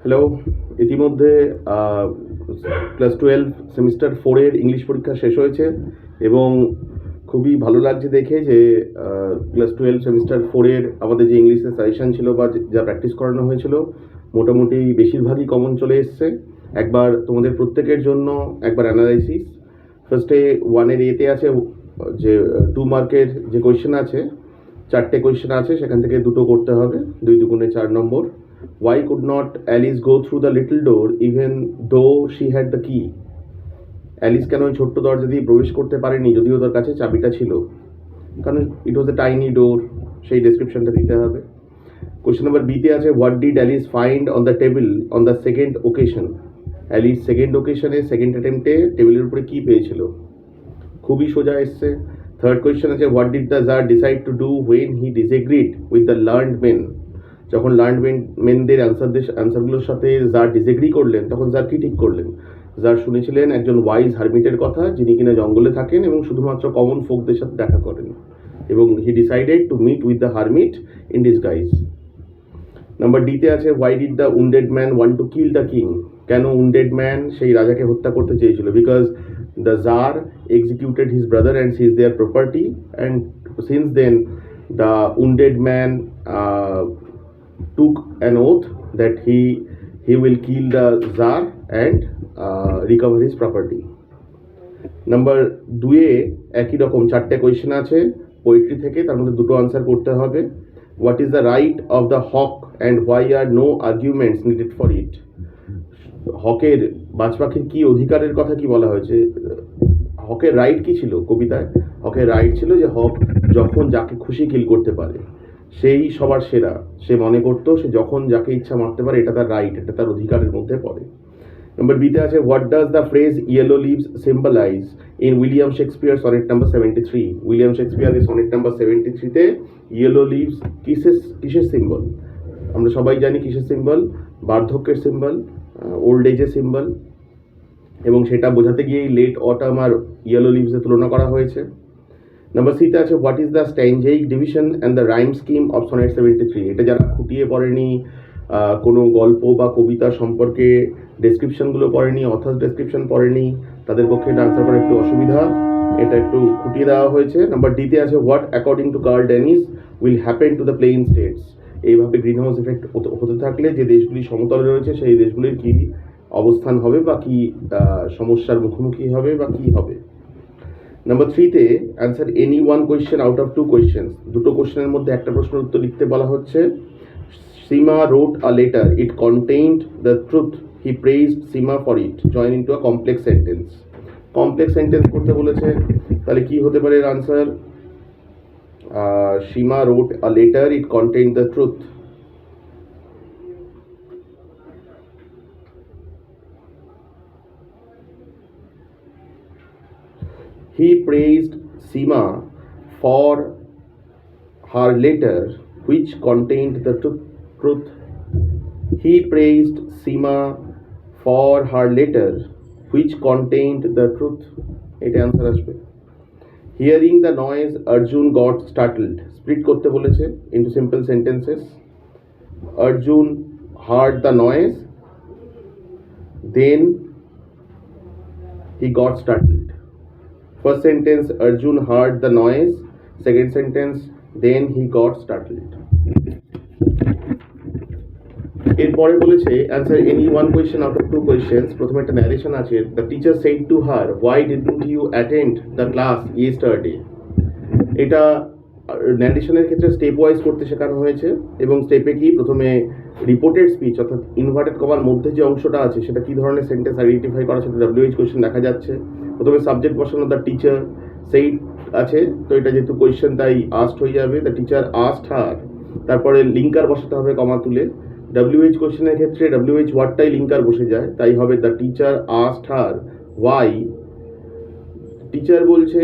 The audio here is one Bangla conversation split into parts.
হ্যালো। ইতিমধ্যে ক্লাস 12 সেমিস্টার 4 এর ইংলিশ পরীক্ষা শেষ হয়েছে এবং খুবই ভালো লাগছে দেখে যে ক্লাস 12 সেমিস্টার 4 এর আমাদের যে ইংলিশের সাজেশন ছিল বা যা প্র্যাকটিস করানো হয়েছিল মোটামুটি বেশিরভাগই কমন চলে এসছে। একবার তোমাদের প্রত্যেকের জন্য একবার অ্যানালাইসিস। ফার্স্টে 1-এর এতে আছে যে 2 মার্কের যে কোয়েশ্চেন আছে, 4টে কোয়েশ্চেন আছে, সেখান থেকে দুটো করতে হবে, 2 দুগুণে 4 নম্বর। Why could not Alice go through the little door even though she had the key? Alice কেন ওই ছোট্ট দরজা দিয়ে প্রবেশ করতে পারেনি যদিও তার কাছে চাবিটা ছিল? কারণ ইট ওয়াজ এ টাইনি ডোর, সেই ডেসক্রিপশনটা দিতে হবে। কোয়েশ্চেন নাম্বার বিতে আছে what did Alice find on the table on the second occasion? Alice second ওকেশনে সেকেন্ড অ্যাটেম্পটে টেবিলের উপরে কী পেয়েছিল? খুবই সোজা এসছে। থার্ড কোয়েশ্চেন আছে what did the tsar decide to do when he disagreed with the learned men? যখন লার্নড মেনদের অ্যান্সারগুলোর সাথে জার ডিসএগ্রি করলেন তখন জার কি ঠিক করলেন? জার শুনেছিলেন একজন ওয়াইজ হারমিটের কথা যিনি কিনা জঙ্গলে থাকেন এবং শুধুমাত্র কমন ফোকদের সাথে দেখা করেন, এবং he decided to meet with the hermit in disguise. Number ডিতে আছে why did the wounded man want to kill the king? কেন উন্ডেড ম্যান সেই রাজাকে হত্যা করতে চেয়েছিল? Because the tsar executed his brother and seize their property, and since then the wounded man took an oath that he will kill the Tsar and recover his property. Number 2-এ একই রকম 4টে কোয়েশ্চেন আছে পোয়েট্রি থেকে, তার মধ্যে দুটো আনসার করতে হবে। What is the right of the hawk and why are no arguments needed for it? হকের, বাজ পাখির কি অধিকারের কথা কি বলা হয়েছে? হকের রাইট কি ছিল কবিতায়? হকের রাইট ছিল যে হক যখন যাকে খুশি কিল করতে পারে, সেই সবার সেরা। সে মনে করতো সে যখন যাকে ইচ্ছা মারতে পারে, এটা তার রাইট, এটা তার অধিকারের মধ্যে পড়ে। নম্বর বিতে আছে what does the phrase yellow leaves symbolise in William Shakespeare sonnet number 73? William শেক্সপিয়ারের সনেট নাম্বার 73-তে ইয়েলো লিভস কিসের সিম্বল? আমরা সবাই জানি কিসের সিম্বল। বার্ধক্যের সিম্বল, ওল্ড এজের সিম্বল, এবং সেটা বোঝাতে গিয়েই লেট অটাম আর ইয়েলো লিভসের তুলনা করা হয়েছে। নাম্বার সিতে আছে what is the stanzaic division and the rhyme scheme of sonnet 73? এটা যারা খুঁটিয়ে পড়েনি, কোনো গল্প বা কবিতা সম্পর্কে ডেসক্রিপশনগুলো পড়েনি, অথার্স ডেসক্রিপশন পড়েনি, তাদের পক্ষে এটা আনসার করা একটু অসুবিধা, এটা একটু খুঁটিয়ে দেওয়া হয়েছে। নাম্বার ডিতে আছে what according to Karl Dennis will happen to the plain states? এইভাবে গ্রিন হাউস এফেক্ট হতে থাকলে যে দেশগুলি সমতলে রয়েছে সেই দেশগুলির কী অবস্থান হবে বা কী সমস্যার মুখোমুখি হবে বা কী হবে? নাম্বার 3-তে answer any one question out of 2 questions. দুটো কোয়েশ্চেনের মধ্যে একটা প্রশ্নের উত্তর লিখতে বলা হচ্ছে। Seema wrote a letter, it contained the truth, he praised Seema for it, join into a complex sentence. Complex sentence করতে বলেছে, তাহলে কি হতে পারে এর answer? Seema wrote a letter, it contained the truth. He praised Seema for her letter which contained the truth. He praised Seema for her letter which contained the truth. এটা অ্যান্সার আসবে। Hearing the noise, Arjun got startled. Split করতে বলেছে into simple sentences. Arjun heard the noise, then he got startled. First sentence, Arjun heard the noise. Second sentence, then he got startled. এরপরে বলেছে answer any one question out of 2 questions. প্রথমে একটা ন্যারেশন আছে, the teacher said to her, why didn't you attend the class yesterday? এটা ন্যারেশনের ক্ষেত্রে স্টেপ ওয়াইজ করতে শেখানো হয়েছে, এবং স্টেপে কি প্রথমে রিপোর্টেড স্পিচ অর্থাৎ ইনভার্টেড কমার মধ্যে যে অংশটা আছে সেটা কি ধরনের সেন্টেন্স আইডেন্টিফাই করা, সেটা WH কোয়েশ্চেন দেখা যাচ্ছে। প্রথমে সাবজেক্ট বসানো দ্য টিচার সেই আছে, তো এটা যেহেতু কোয়েশ্চেন তাই আস্ট হয়ে যাবে, দ্য টিচার আস্ট হার। তারপরে লিঙ্কার বসাতে হবে কমা তুলে। WH কোয়েশ্চেনের ক্ষেত্রে WH ওয়ার্ডটাই লিঙ্কার বসে যায়, তাই হবে the teacher asked her why. Teacher বলছে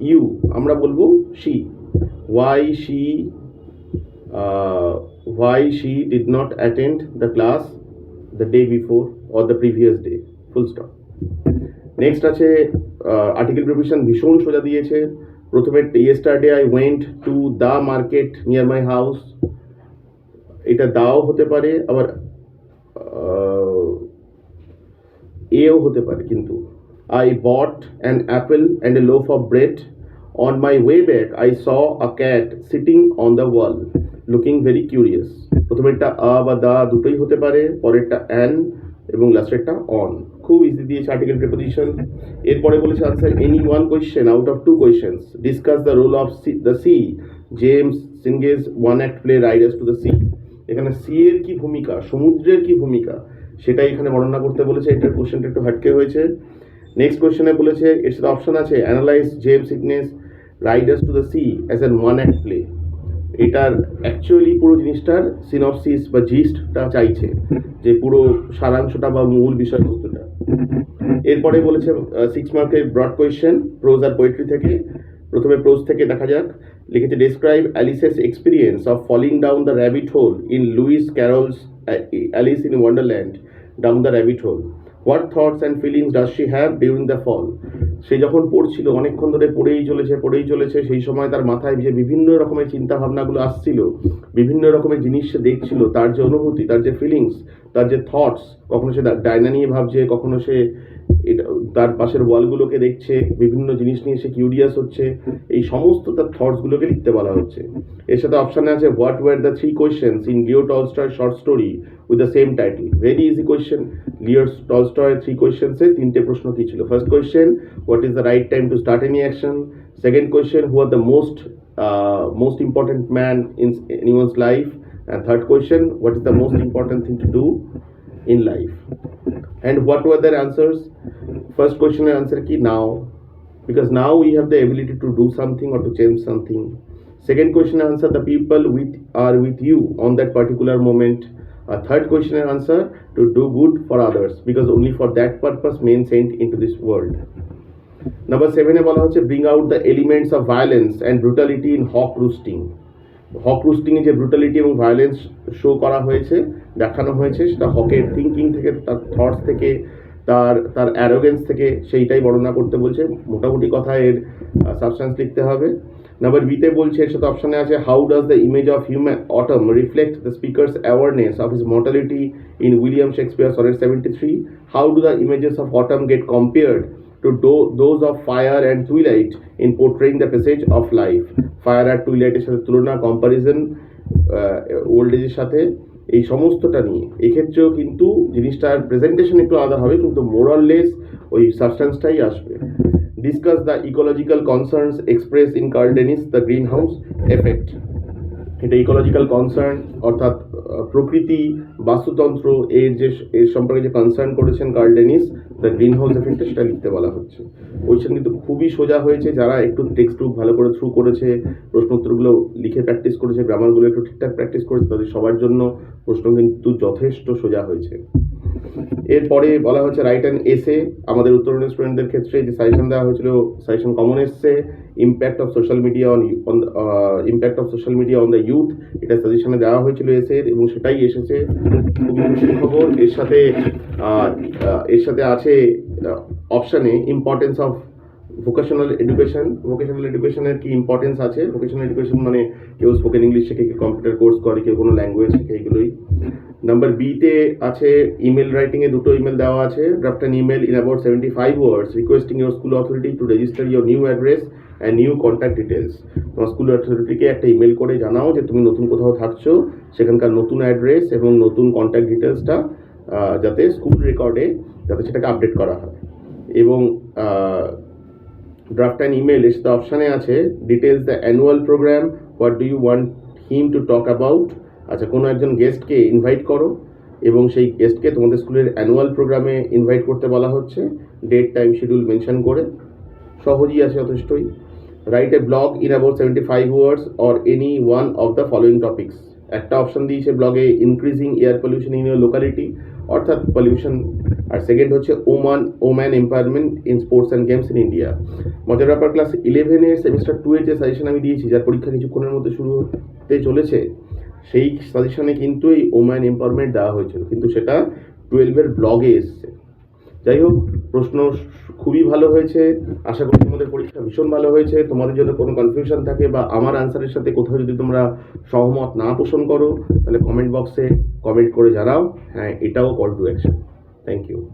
ইউ, আমরা বলবো she. why she did not attend the class the day before or the previous day, full stop. Next আছে আর্টিকেল প্রিপোজিশন ভীষণ সোজা দিয়েছে। প্রথমে yesterday I went to the market near my house, এটা দাও হতে পারে, আবার এও হতে পারে কিন্তু I bought an apple and a loaf of bread. On my way back, I saw a cat sitting on the wall, looking very curious. প্রথমেরটা আ বা দা দুটোই হতে পারে, পরেরটা অ্যান এবং লাস্টেরটা অন। খুব ইজি দিয়েছে আর্টিকেল প্রিপোজিশন। এরপরে বলেছে answer any one question out of two questions. Discuss the role of the sea. James Synge's one act play riders to the sea. এখানে সি এর কি ভূমিকা, সমুদ্রের কি ভূমিকা, সেটাই এখানে বর্ণনা করতে বলেছে। এটার কোশ্চেনটা একটু হাটকে হয়েছে। নেক্সট কোয়েশ্চেনে বলেছে এর সাথে অপশন আছে analyse James Synge's riders to the sea as an one act play. এটার অ্যাকচুয়ালি পুরো জিনিসটার সিনপসিস বা জিস্টটা চাইছে, যে পুরো সারাংশটা বা মূল বিষয়বস্তুটা। এরপরে বলেছে 6 মার্কের ব্রড কোয়েশ্চেন প্রোজ আর পোয়েট্রি থেকে। প্রথমে প্রোজ থেকে দেখা যাক। লিখেছে describe Alice's experience of falling down the rabbit hole in Lewis Carroll's Alice in Wonderland down the rabbit hole. What thoughts and feelings does she have during the fall. সে যখন পড়ছিল, অনেকক্ষণ ধরে পড়েই চলেছে, সেই সময় তার মাথায় যে বিভিন্ন রকমের চিন্তা ভাবনাগুলো আসছিল, বিভিন্ন রকমের জিনিস সে দেখছিল, তার যে অনুভূতি, তার যে ফিলিংস, তার যে থটস, কখনো সে ডায়না নিয়ে ভাবছে, কখনো সে তার পাশের ওয়ালগুলোকে দেখছে, বিভিন্ন জিনিস নিয়ে সে কিউরিয়াস হচ্ছে, এই সমস্ত তার থটসগুলোকে লিখতে বলা হচ্ছে। এর সাথে অপশানে আছে what were the 3 questions in Leo Tolstoy short story with the same title. Very easy question. Leo Tolstoy 3 কোয়েশ্চেন্সে 3টে প্রশ্ন কি ছিল। First question, what is the right time to start any action. Second question, who are the most important man in anyone's life. And third question, what is the most important thing to do in life. And what were their answers? First question answer key now, because now we have the ability to do something or to change something. Second question answer, the people are with you on that particular moment. Third question answer, to do good for others, because only for that purpose men sent into this world. Number 7 এ বলা হচ্ছে bring out the elements of violence and brutality in hawk roosting. হক রুস্টিংয়ে যে ব্রুটালিটি এবং ভায়োলেন্স শো করা হয়েছে, দেখানো হয়েছে, সেটা হকের থিঙ্কিং থেকে, তার থটস থেকে, তার অ্যারোগেন্স থেকে, সেইটাই বর্ণনা করতে বলছে। মোটামুটি কথা এর সাবস্টেন্স লিখতে হবে। নাম্বার বিতে বলছে, এর সাথে অপশানে আছে how does the image of human autumn reflect the speaker's awareness of his mortality in William Shakespeare sonnet 73। How do the images of autumn get compared to those of fire and twilight in portraying the passage of life. Fire আর টুইলাইটের সাথে তুলনা, কম্পারিজন, ওল্ড এজের সাথে, এই সমস্তটা নিয়ে এক্ষেত্রেও কিন্তু জিনিসটার প্রেজেন্টেশন একটু আলাদা হবে, কিন্তু মোরাললেস ওই সাবস্টেন্সটাই আসবে। Discuss the ecological concerns express in Carl Dennis the greenhouse effect. এটা ইকোলজিক্যাল কনসার্ন অর্থাৎ প্রকৃতি, বাস্তুতন্ত্র, এর সম্পর্কে যে কনসার্ন করেছেন Carl Dennis, the greenhouse এফেক্টে, সেটা লিখতে বলা হচ্ছে। কোয়েশ্চেন কিন্তু খুবই সোজা হয়েছে। যারা একটু টেক্সট বুক ভালো করে থ্রু করেছে, প্রশ্ন উত্তরগুলো লিখে প্র্যাকটিস করেছে, গ্রামারগুলো একটু ঠিকঠাক প্র্যাকটিস করেছে, তাদের সবার জন্য প্রশ্ন কিন্তু যথেষ্ট সোজা হয়েছে। এরপরে বলা হচ্ছে রাইট অ্যান এসে। আমাদের উত্তরণের স্টুডেন্টদের ক্ষেত্রে যে সাজেশন দেওয়া হয়েছিল, সাজেশন কমন এসছে, impact of social media on the youth, এটা সাজেশনে দেওয়া হয়েছিল এসের, এবং সেটাই এসেছে। খুবই খুশির খবর। এর সাথে আছে অপশানে importance of vocational education. Vocational এডুকেশনের কি ইম্পর্টেন্স আছে? ভোকেশনাল এডুকেশন মানে কেউ স্পোকেন ইংলিশ শেখে, কেউ কম্পিউটার কোর্স করে, কেউ কোনো ল্যাঙ্গুয়েজ শেখে, এগুলোই। নাম্বার বিতে আছে ইমেল রাইটিংয়ে 2টো ইমেল দেওয়া আছে। Draft an email in about 75 words requesting your school authority to register your new address and new contact details. তোমার স্কুল অথরিটিকে একটা ইমেল করে জানাও যে তুমি নতুন কোথাও থাকছো, সেখানকার নতুন অ্যাড্রেস এবং নতুন কন্ট্যাক্ট ডিটেলসটা যাতে স্কুল রেকর্ডে যাতে সেটাকে আপডেট করা হয়। এবং ড্রাফট অ্যান ইমেল, এর সাথে অপশানে আছে details the annual programme, what do you want him to talk about. আচ্ছা, কোনো একজন গেস্টকে ইনভাইট করো এবং সেই গেস্টকে তোমাদের স্কুলের অ্যানুয়াল প্রোগ্রামে ইনভাইট করতে বলা হচ্ছে, ডেট টাইম শিডিউল মেনশন করে। সহজই আছে যথেষ্টই। Write a blog in about 75 words or any one of the following topics. একটা অপশান দিয়েছে ব্লগে increasing air pollution in your locality, অর্থাৎ পলিউশন। আর সেকেন্ড হচ্ছে woman empowerment in sports and games in India. মজার ব্যাপার, ক্লাস 11-এর সেমিস্টার 2-এর যে সাজেশন আমি দিয়েছি, যার পরীক্ষা কিছুক্ষণের মধ্যে শুরু হতে চলেছে, সেই সাজেশনে কিন্তু এই ওম্যান এম্পাওয়ারমেন্ট দেওয়া হয়েছিল, কিন্তু সেটা 12-এর ব্লগে এসছে। যাই হোক, প্রশ্ন খুবই ভালো হয়েছে। আশা করি তোমাদের পরীক্ষা ভীষণ ভালো হয়েছে। তোমাদের যদি কোনো কনফিউশন থাকে বা আমার আনসারের সাথে কোথাও যদি তোমরা সহমত না পোষণ করো, তাহলে কমেন্ট বক্সে কমেন্ট করে জানাও। হ্যাঁ, এটাও call to action. Thank you.